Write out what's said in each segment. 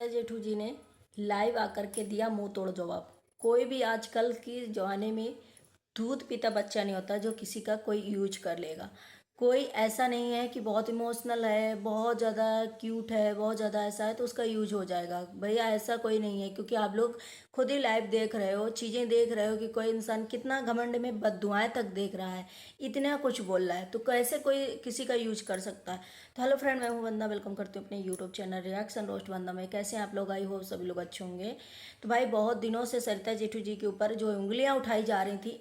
जेठू जी ने लाइव आकर के दिया मुंह तोड़ जवाब। कोई भी आजकल की जमाने में दूध पीता बच्चा नहीं होता जो किसी का कोई यूज कर लेगा। कोई ऐसा नहीं है कि बहुत इमोशनल है, बहुत ज़्यादा क्यूट है, बहुत ज़्यादा ऐसा है तो उसका यूज हो जाएगा। भैया ऐसा कोई नहीं है, क्योंकि आप लोग खुद ही लाइव देख रहे हो, चीज़ें देख रहे हो कि कोई इंसान कितना घमंड में बद्दुआएं तक देख रहा है, इतना कुछ बोल रहा है, तो कैसे कोई किसी का यूज कर सकता है। तो हेलो फ्रेंड, मैं हूँ वंदना, वेलकम करती हूँ अपने यूट्यूब चैनल रिएक्शन रोस्ट वंदना में। कैसे हैं आप लोग? आई होप सभी लोग अच्छे होंगे। तो भाई बहुत दिनों से सरिता जेठू जी के ऊपर जो उंगलियां उठाई जा रही थी,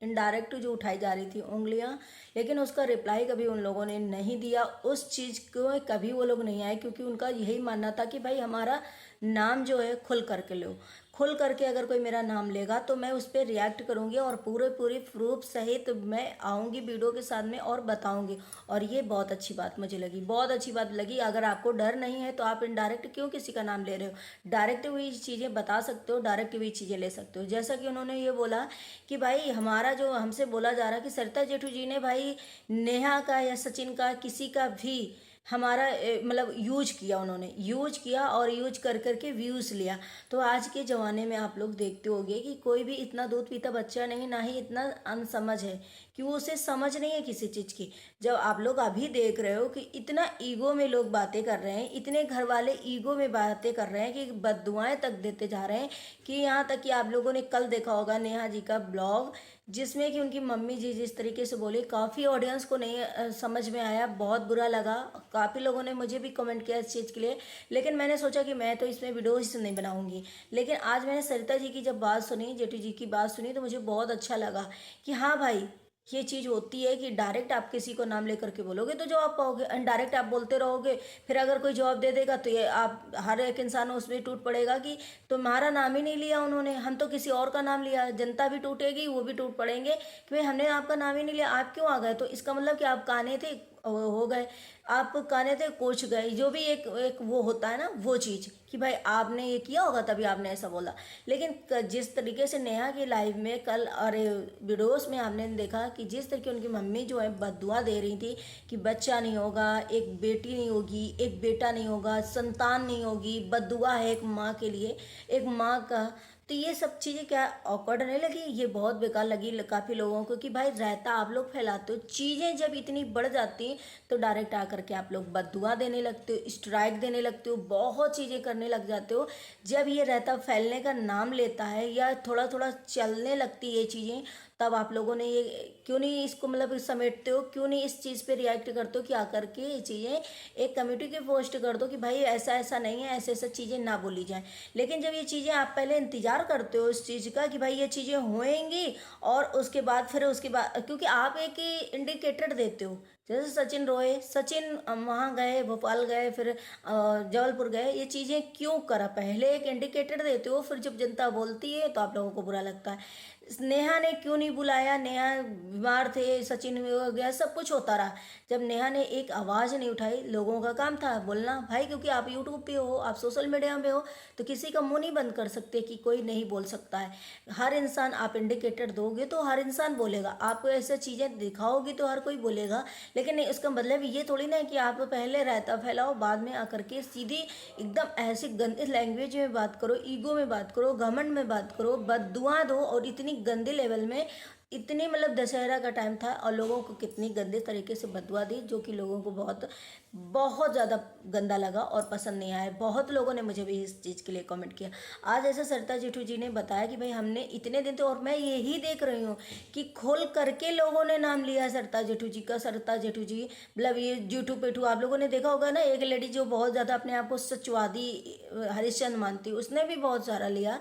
इनडायरेक्ट जो उठाई जा रही थी उंगलियां, लेकिन उसका रिप्लाई कभी उन लोगों ने नहीं दिया। उस चीज़ को कभी वो लोग नहीं आए, क्योंकि उनका यही मानना था कि भाई हमारा नाम जो है खुल करके लो, खुल करके अगर कोई मेरा नाम लेगा तो मैं उस पर रिएक्ट करूंगी और पूरे प्रूफ सहित मैं आऊँगी वीडियो के साथ में और बताऊंगी। और ये बहुत अच्छी बात मुझे लगी, बहुत अच्छी बात लगी। अगर आपको डर नहीं है तो आप इनडायरेक्ट क्यों किसी का नाम ले रहे हो? डायरेक्ट हुई चीज़ें बता सकते हो, डायरेक्ट हुई चीज़ें ले सकते हो। जैसा कि उन्होंने ये बोला कि भाई हमारा जो हमसे बोला जा रहा है कि सरिता जेठू जी ने भाई नेहा का या सचिन का किसी का भी हमारा मतलब यूज किया, उन्होंने यूज किया और यूज कर करके व्यूज़ लिया। तो आज के ज़माने में आप लोग देखते होंगे कि कोई भी इतना दूध पीता बच्चा नहीं, ना ही इतना अनसमझ है कि वो उसे समझ नहीं है किसी चीज़ की। जब आप लोग अभी देख रहे हो कि इतना ईगो में लोग बातें कर रहे हैं, इतने घर वाले ईगो में बातें कर रहे हैं कि बद्दुआएं तक देते जा रहे हैं, कि यहाँ तक कि आप लोगों ने कल देखा होगा नेहा जी का ब्लॉग, जिसमें कि उनकी मम्मी जी जिस तरीके से बोली, काफ़ी ऑडियंस को नहीं समझ में आया, बहुत बुरा लगा। काफ़ी लोगों ने मुझे भी कमेंट किया इस चीज़ के लिए, लेकिन मैंने सोचा कि मैं तो इसमें वीडियोस नहीं बनाऊंगी। लेकिन आज मैंने सरिता जी की जब बात सुनी, जेठू जी की बात सुनी, तो मुझे बहुत अच्छा लगा कि हाँ भाई, ये चीज़ होती है कि डायरेक्ट आप किसी को नाम लेकर के बोलोगे तो जवाब पाओगे, इनडायरेक्ट आप बोलते रहोगे, फिर अगर कोई जवाब दे देगा तो ये आप हर एक इंसान उसमें टूट पड़ेगा कि तुम्हारा नाम ही नहीं लिया उन्होंने, हम तो किसी और का नाम लिया। जनता भी टूटेगी, वो भी टूट पड़ेंगे कि भाई हमने आपका नाम ही नहीं लिया, आप क्यों आ गए? तो इसका मतलब कि आप काने थे, हो गए, आप काने थे कोच गए, जो भी एक एक वो होता है ना, वो चीज़ कि भाई आपने ये किया होगा तभी आपने ऐसा बोला। लेकिन जिस तरीके से नेहा के लाइव में कल अरे वीडियोस में आपने देखा कि जिस तरीके उनकी मम्मी जो है बद्दुआ दे रही थी कि बच्चा नहीं होगा, एक बेटी नहीं होगी, एक बेटा नहीं होगा, संतान नहीं होगी, बद्दुआ है एक माँ के लिए, एक माँ का। तो ये सब चीज़ें क्या ऑकवर्ड नहीं लगी? ये बहुत बेकार लगी काफ़ी लोगों को कि भाई रहता आप लोग फैलाते हो, चीज़ें जब इतनी बढ़ जाती हैं तो डायरेक्ट आकर के आप लोग बद्दुआ देने लगते हो, स्ट्राइक देने लगते हो, बहुत चीज़ें करने लग जाते हो। जब ये रहता फैलने का नाम लेता है या थोड़ा थोड़ा चलने लगती है ये चीज़ें, तब आप लोगों ने ये क्यों नहीं इसको मतलब समेटते हो, क्यों नहीं इस चीज़ पे रिएक्ट करते हो कि आकर के ये चीज़ें एक कमेटी के पोस्ट कर दो कि भाई ऐसा ऐसा नहीं है, ऐसे ऐसा चीज़ें ना बोली जाए। लेकिन जब ये चीज़ें आप पहले इंतजार करते हो इस चीज़ का कि भाई ये चीज़ें होएंगी, और उसके बाद फिर उसके बाद क्योंकि आप एक इंडिकेटर देते हो, जैसे सचिन रोए, सचिन वहाँ गए, भोपाल गए, फिर जबलपुर गए, ये चीज़ें क्यों करा? पहले एक इंडिकेटर देते हो, फिर जब जनता बोलती है तो आप लोगों को बुरा लगता है। नेहा ने क्यों नहीं बुलाया? नेहा बीमार थे, सचिन हो गया, सब कुछ होता रहा, जब नेहा ने एक आवाज़ नहीं उठाई। लोगों का काम था बोलना भाई, क्योंकि आप यूट्यूब पे हो, आप सोशल मीडिया में हो, तो किसी का मुंह नहीं बंद कर सकते कि कोई नहीं बोल सकता है। हर इंसान, आप इंडिकेटर दोगे तो हर इंसान बोलेगा, आप ऐसे चीज़ें दिखाओगी तो हर कोई बोलेगा। लेकिन नहीं, उसका मतलब ये थोड़ी ना है कि आप पहले रहता फैलाओ, बाद में आकर के सीधी एकदम ऐसी गंदी लैंग्वेज में बात करो, ईगो में बात करो, घमंड में बात करो, बददुआ दो, और इतनी गंदे लेवल में। इतनी मतलब दशहरा का टाइम था और लोगों को कितनी गंदे तरीके से बदुआ दी, जो कि लोगों को बहुत बहुत ज़्यादा गंदा लगा और पसंद नहीं आया। बहुत लोगों ने मुझे भी इस चीज़ के लिए कमेंट किया। आज ऐसे सरिता जेठू जी ने बताया कि भाई हमने इतने दिन तो, और मैं यही देख रही हूँ कि खोल करके लोगों ने नाम लिया है सरिता जेठू जी का। सरिता जेठू जी मतलब ये जेठू पेठू, आप लोगों ने देखा होगा ना, एक लेडी जो बहुत ज़्यादा अपने आप को सचवादी हरिश्चंद्र मानती, उसने भी बहुत सारा लिया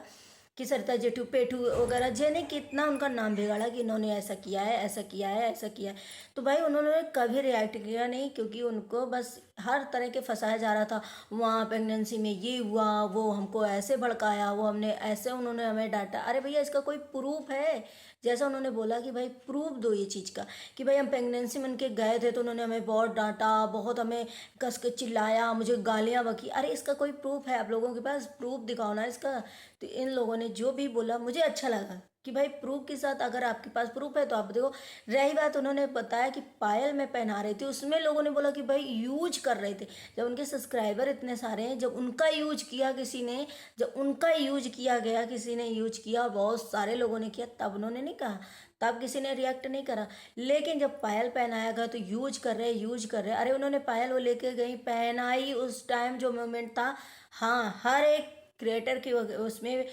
कि सरिता जेठू पेठू वगैरह, जिन्हें कितना उनका नाम बिगाड़ा कि इन्होंने ऐसा किया है, ऐसा किया है, ऐसा किया है। तो भाई उन्होंने कभी रिएक्ट किया नहीं, क्योंकि उनको बस हर तरह के फंसाया जा रहा था। वहाँ प्रेगनेंसी में ये हुआ, वो हमको ऐसे भड़काया, वो हमने ऐसे, उन्होंने हमें डांटा। अरे भैया इसका कोई प्रूफ है? जैसा उन्होंने बोला कि भाई प्रूफ दो ये चीज़ का कि भाई हम प्रेगनेंसी में उनके गए थे तो उन्होंने हमें बहुत डांटा, बहुत हमें कस के चिल्लाया, मुझे गालियाँ बकी। अरे इसका कोई प्रूफ है? आप लोगों के पास प्रूफ दिखाओ ना इसका। तो इन लोगों ने जो भी बोला मुझे अच्छा लगा कि भाई प्रूफ के साथ, अगर आपके पास प्रूफ है तो आप देखो। रही बात, उन्होंने बताया कि पायल में पहना रही थी, उसमें लोगों ने बोला कि भाई यूज कर रहे थे। जब उनके सब्सक्राइबर इतने सारे हैं, जब उनका यूज किया किसी ने, जब उनका यूज किया गया, किसी ने यूज किया, बहुत सारे लोगों ने किया, तब उन्होंने नहीं कहा, तब किसी ने रिएक्ट नहीं करा। लेकिन जब पायल पहनाया गया तो यूज कर रहे, यूज कर रहे। अरे उन्होंने पायल वो लेके गई, पहनाई, उस टाइम जो मोमेंट था, हाँ, हर एक क्रिएटर की उसमें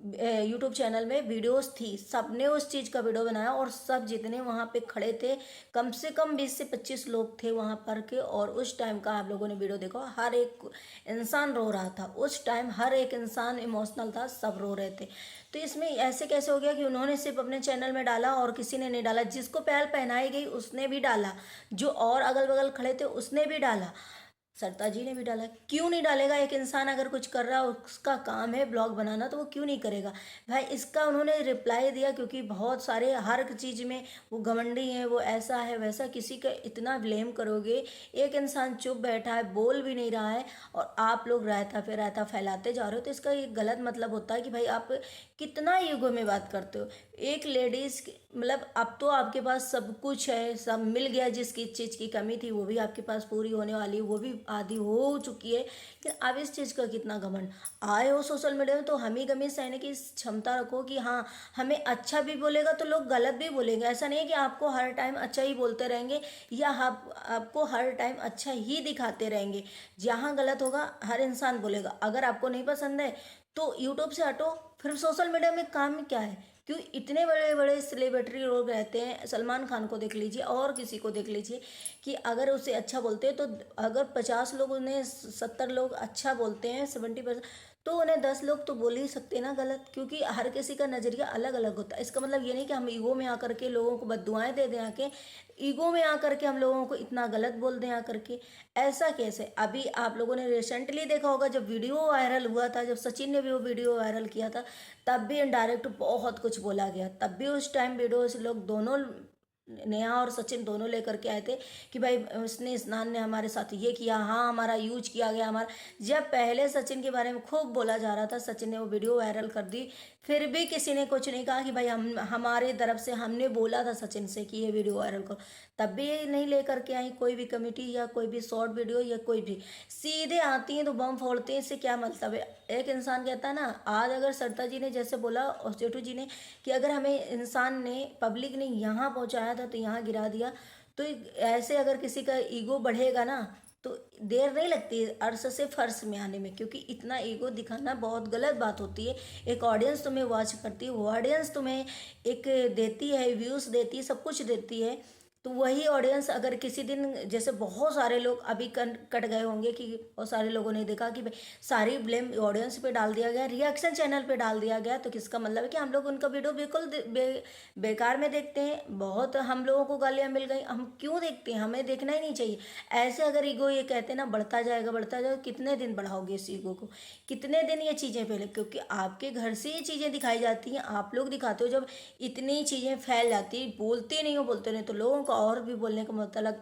यूट्यूब चैनल में वीडियोस थी, सबने उस चीज़ का वीडियो बनाया, और सब जितने वहाँ पे खड़े थे, कम से कम 20 से 25 लोग थे वहाँ पर के। और उस टाइम का आप लोगों ने वीडियो देखो, हर एक इंसान रो रहा था उस टाइम, हर एक इंसान इमोशनल था, सब रो रहे थे। तो इसमें ऐसे कैसे हो गया कि उन्होंने सिर्फ अपने चैनल में डाला और किसी ने नहीं डाला? जिसको पहल पहनाई गई उसने भी डाला, जो और अगल बगल खड़े थे उसने भी डाला, सरता जी ने भी डाला। क्यों नहीं डालेगा? एक इंसान अगर कुछ कर रहा है, उसका काम है ब्लॉग बनाना, तो वो क्यों नहीं करेगा भाई? इसका उन्होंने रिप्लाई दिया, क्योंकि बहुत सारे हर चीज़ में वो घमंडी हैं, वो ऐसा है वैसा। किसी का इतना ब्लेम करोगे, एक इंसान चुप बैठा है, बोल भी नहीं रहा है, और आप लोग रायता पे रायता फैलाते जा रहे हो, तो इसका ये गलत मतलब होता है कि भाई आप कितना ईगो में बात करते हो। एक लेडीज़, मतलब अब तो आपके पास सब कुछ है, सब मिल गया, जिसकी चीज़ की कमी थी वो भी आपके पास पूरी होने वाली है, वो भी आधी हो चुकी है। लेकिन अब इस चीज़ का कितना घमंड? आए हो सोशल मीडिया में तो हमी गमी सहने की क्षमता रखो कि हाँ, हमें अच्छा भी बोलेगा तो लोग गलत भी बोलेंगे। ऐसा नहीं है कि आपको हर टाइम अच्छा ही बोलते रहेंगे, या आपको हर टाइम अच्छा ही दिखाते रहेंगे। जहाँ गलत होगा हर इंसान बोलेगा। अगर आपको नहीं पसंद है तो यूट्यूब से हटो, फिर सोशल मीडिया में काम क्या है? क्यों इतने बड़े बड़े सेलिब्रिटी लोग रहते हैं, सलमान खान को देख लीजिए और किसी को देख लीजिए, कि अगर उसे अच्छा बोलते हैं तो अगर 50 लोग उन्हें, 70 लोग अच्छा बोलते हैं, 70%, तो उन्हें 10 लोग तो बोल ही सकते हैं ना गलत, क्योंकि हर किसी का नज़रिया अलग अलग होता है। इसका मतलब ये नहीं कि हम ईगो में आकर के लोगों को बद्दुआएं दे दें, आके ईगो में आकर के हम लोगों को इतना गलत बोल दें आकर के। ऐसा कैसे? अभी आप लोगों ने रिसेंटली देखा होगा, जब वीडियो वायरल हुआ था, जब सचिन ने भी वो वीडियो वायरल किया था, तब भी इनडायरेक्ट बहुत कुछ बोला गया। तब भी उस टाइम वीडियो से लोग दोनों, नेहा और सचिन दोनों लेकर के आए थे कि भाई उसने, स्नान ने हमारे साथ ये किया, हाँ हमारा यूज किया गया हमारा। जब पहले सचिन के बारे में खूब बोला जा रहा था, सचिन ने वो वीडियो वायरल कर दी, फिर भी किसी ने कुछ नहीं कहा कि भाई हम, हमारे तरफ से हमने बोला था सचिन से कि ये वीडियो वायरल करो। तब भी नहीं लेकर के आई कोई भी कमेटी या कोई भी शॉर्ट वीडियो या कोई भी। सीधे आती हैं तो बम फोड़ते हैं, इससे क्या मतलब है? एक इंसान कहता है ना, आज अगर सरता जी ने जैसे बोला और जेठू जी ने, कि अगर हमें इंसान ने, पब्लिक ने यहाँ पहुँचाया था तो यहाँ गिरा दिया, तो ऐसे अगर किसी का ईगो बढ़ेगा ना, तो देर नहीं लगती अर्श से फर्श में आने में, क्योंकि इतना ईगो दिखाना बहुत गलत बात होती है। एक ऑडियंस तुम्हें वॉच करती है, वो ऑडियंस तुम्हें एक देती है, व्यूज़ देती है, सब कुछ देती है। तो वही ऑडियंस अगर किसी दिन, जैसे बहुत सारे लोग अभी कट गए होंगे कि बहुत सारे लोगों ने देखा कि भाई सारी ब्लेम ऑडियंस पे डाल दिया गया, रिएक्शन चैनल पे डाल दिया गया, तो किसका मतलब है कि हम लोग उनका वीडियो बिल्कुल बेकार में देखते हैं। बहुत हम लोगों को गालियाँ मिल गई, हम क्यों देखते हैं? हमें देखना ही नहीं चाहिए। ऐसे अगर ईगो, ये कहते हैं ना, बढ़ता जाएगा बढ़ता जाएगा, कितने दिन बढ़ाओगे इस ईगो को? कितने दिन ये चीज़ें फैले? क्योंकि आपके घर से ये चीज़ें दिखाई जाती हैं, आप लोग दिखाते हो। जब इतनी चीज़ें फैल जाती, बोलते नहीं हो, बोलते नहीं, तो लोगों को और भी बोलने का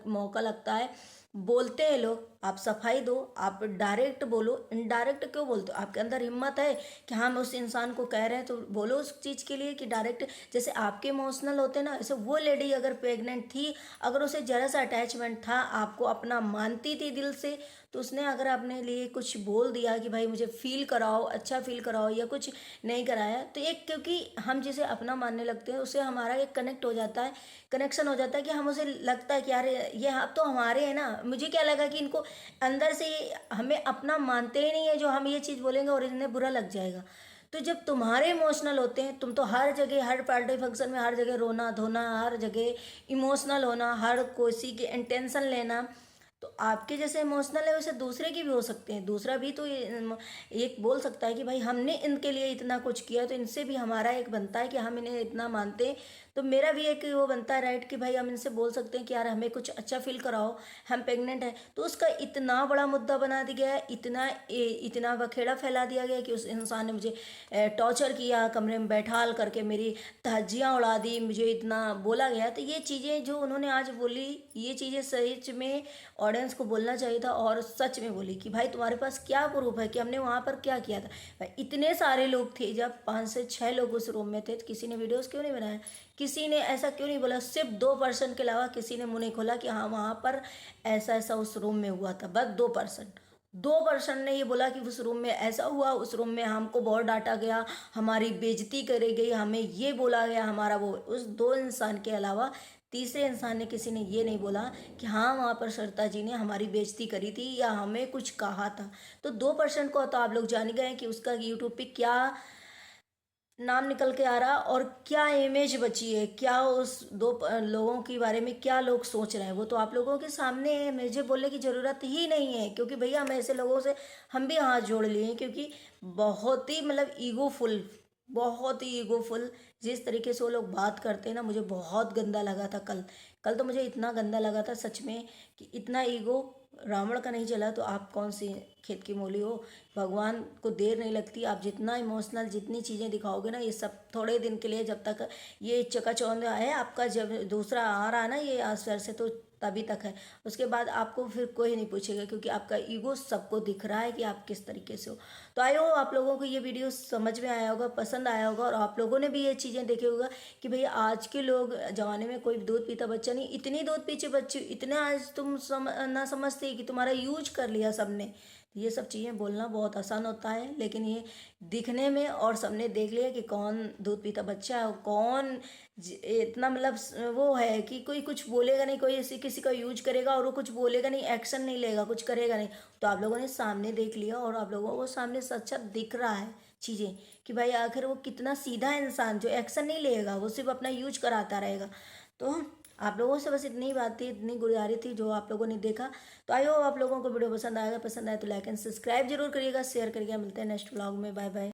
मौका लगता है। बोलते हैं लोग, आप सफाई दो, आप डायरेक्ट बोलो। इनडायरेक्ट क्यों बोलते हो? आपके अंदर हिम्मत है कि हम उस इंसान को कह रहे हैं तो बोलो उस चीज़ के लिए, कि डायरेक्ट जैसे आपके इमोशनल होते हैं ना, ऐसे वो लेडी अगर प्रेग्नेंट थी, अगर उसे जरा सा अटैचमेंट था, आपको अपना मानती थी दिल से, तो उसने अगर अपने लिए कुछ बोल दिया कि भाई मुझे फील कराओ, अच्छा फील कराओ, या कुछ नहीं कराया, तो एक, क्योंकि हम जिसे अपना मानने लगते हैं, उससे हमारा एक कनेक्ट हो जाता है, कनेक्शन हो जाता है, कि हम उसे लगता है कि यार ये आप तो हमारे हैं ना। मुझे क्या लगा कि इनको अंदर से हमें अपना मानते ही नहीं है, जो हम ये चीज़ बोलेंगे और इन्हें बुरा लग जाएगा। तो जब तुम्हारे इमोशनल होते हैं, तुम तो हर जगह, हर पार्टी फंक्शन में, हर जगह रोना धोना, हर जगह इमोशनल होना, हर किसी की इंटेंशन लेना, तो आपके जैसे इमोशनल है वैसे दूसरे की भी हो सकते हैं। दूसरा भी तो एक बोल सकता है कि भाई हमने इनके लिए इतना कुछ किया, तो इनसे भी हमारा एक बनता है कि हम इन्हें इतना मानते हैं, तो मेरा भी एक वो बनता है राइट कि भाई हम इनसे बोल सकते हैं कि यार हमें कुछ अच्छा फील कराओ, हम प्रेग्नेंट हैं। तो उसका इतना बड़ा मुद्दा बना दिया गया है, इतना बखेड़ा फैला दिया गया कि उस इंसान ने मुझे टॉर्चर किया, कमरे में बैठाल करके मेरी धज्जियाँ उड़ा दी, मुझे इतना बोला गया। तो ये चीज़ें जो उन्होंने आज बोली, ये चीज़ें सच में ऑडियंस को बोलना चाहिए था, और सच में बोली कि भाई तुम्हारे पास क्या प्रूफ है कि हमने वहाँ पर क्या किया था। भाई इतने सारे लोग थे, जब 5 से 6 लोग उस रूम में थे, तो किसी ने वीडियोस क्यों नहीं बनाया, किसी ने ऐसा क्यों नहीं बोला। सिर्फ 2% के अलावा किसी ने मुंह नहीं खोला कि हाँ वहाँ पर ऐसा ऐसा उस रूम में हुआ था। बस 2% ने ये बोला कि उस रूम में ऐसा हुआ, उस रूम में हमको बहुत डांटा गया, हमारी बेइज्जती करी गई, हमें ये बोला गया, हमारा वो। उस 2 इंसान के अलावा तीसरे इंसान ने, किसी ने ये नहीं बोला कि हाँ वहाँ पर सरिता जी ने हमारी बेइज्जती करी थी या हमें कुछ कहा था। तो 2% को तो आप लोग जान ही गए कि उसका यूट्यूब पे क्या नाम निकल के आ रहा, और क्या इमेज बची है, क्या उस लोगों के बारे में क्या लोग सोच रहे हैं, वो तो आप लोगों के सामने है। मुझे बोलने की ज़रूरत ही नहीं है, क्योंकि भैया हम ऐसे लोगों से हम भी हाथ जोड़ लिए हैं, क्योंकि बहुत ही मतलब ईगोफुल, बहुत ही ईगोफुल जिस तरीके से वो लोग बात करते हैं ना, मुझे बहुत गंदा लगा था कल। कल तो मुझे इतना गंदा लगा था सच में कि इतना ईगो रावण का नहीं चला तो आप कौन सी खेत की मूली हो। भगवान को देर नहीं लगती, आप जितना इमोशनल जितनी चीज़ें दिखाओगे ना, ये सब थोड़े दिन के लिए, जब तक ये चकाचौंध है आपका, जब दूसरा आ रहा है ना ये आसपास से, तो तभी तक है। उसके बाद आपको फिर कोई नहीं पूछेगा, क्योंकि आपका ईगो सबको दिख रहा है कि आप किस तरीके से हो। तो आई होप आप लोगों को ये वीडियो समझ में आया होगा, पसंद आया होगा, और आप लोगों ने भी ये चीज़ें देखी होगा कि भैया आज के लोग ज़माने में कोई दूध पीता बच्चा नहीं, इतनी दूध पीछे बच्चे, इतने आज तुम ना समझते कि तुम्हारा यूज कर लिया सबने। ये सब चीज़ें बोलना बहुत आसान होता है, लेकिन ये दिखने में, और सबने देख लिया कि कौन दूध पीता बच्चा है और कौन इतना मतलब वो है कि कोई कुछ बोलेगा नहीं, कोई ऐसी किसी का यूज करेगा और वो कुछ बोलेगा नहीं, एक्शन नहीं लेगा, कुछ करेगा नहीं। तो आप लोगों ने सामने देख लिया, और आप लोगों को सामने सच्चा दिख रहा है चीज़ें कि भाई आखिर वो कितना सीधा इंसान जो एक्शन नहीं लेगा, वो सिर्फ अपना यूज कराता रहेगा। तो आप लोगों से बस इतनी बात थी, इतनी गुजारिश थी जो आप लोगों ने देखा। तो आई होप आप लोगों को वीडियो पसंद आएगा, पसंद आए तो लाइक एंड सब्सक्राइब जरूर करिएगा, शेयर करिएगा। मिलते हैं नेक्स्ट व्लॉग में, बाय बाय।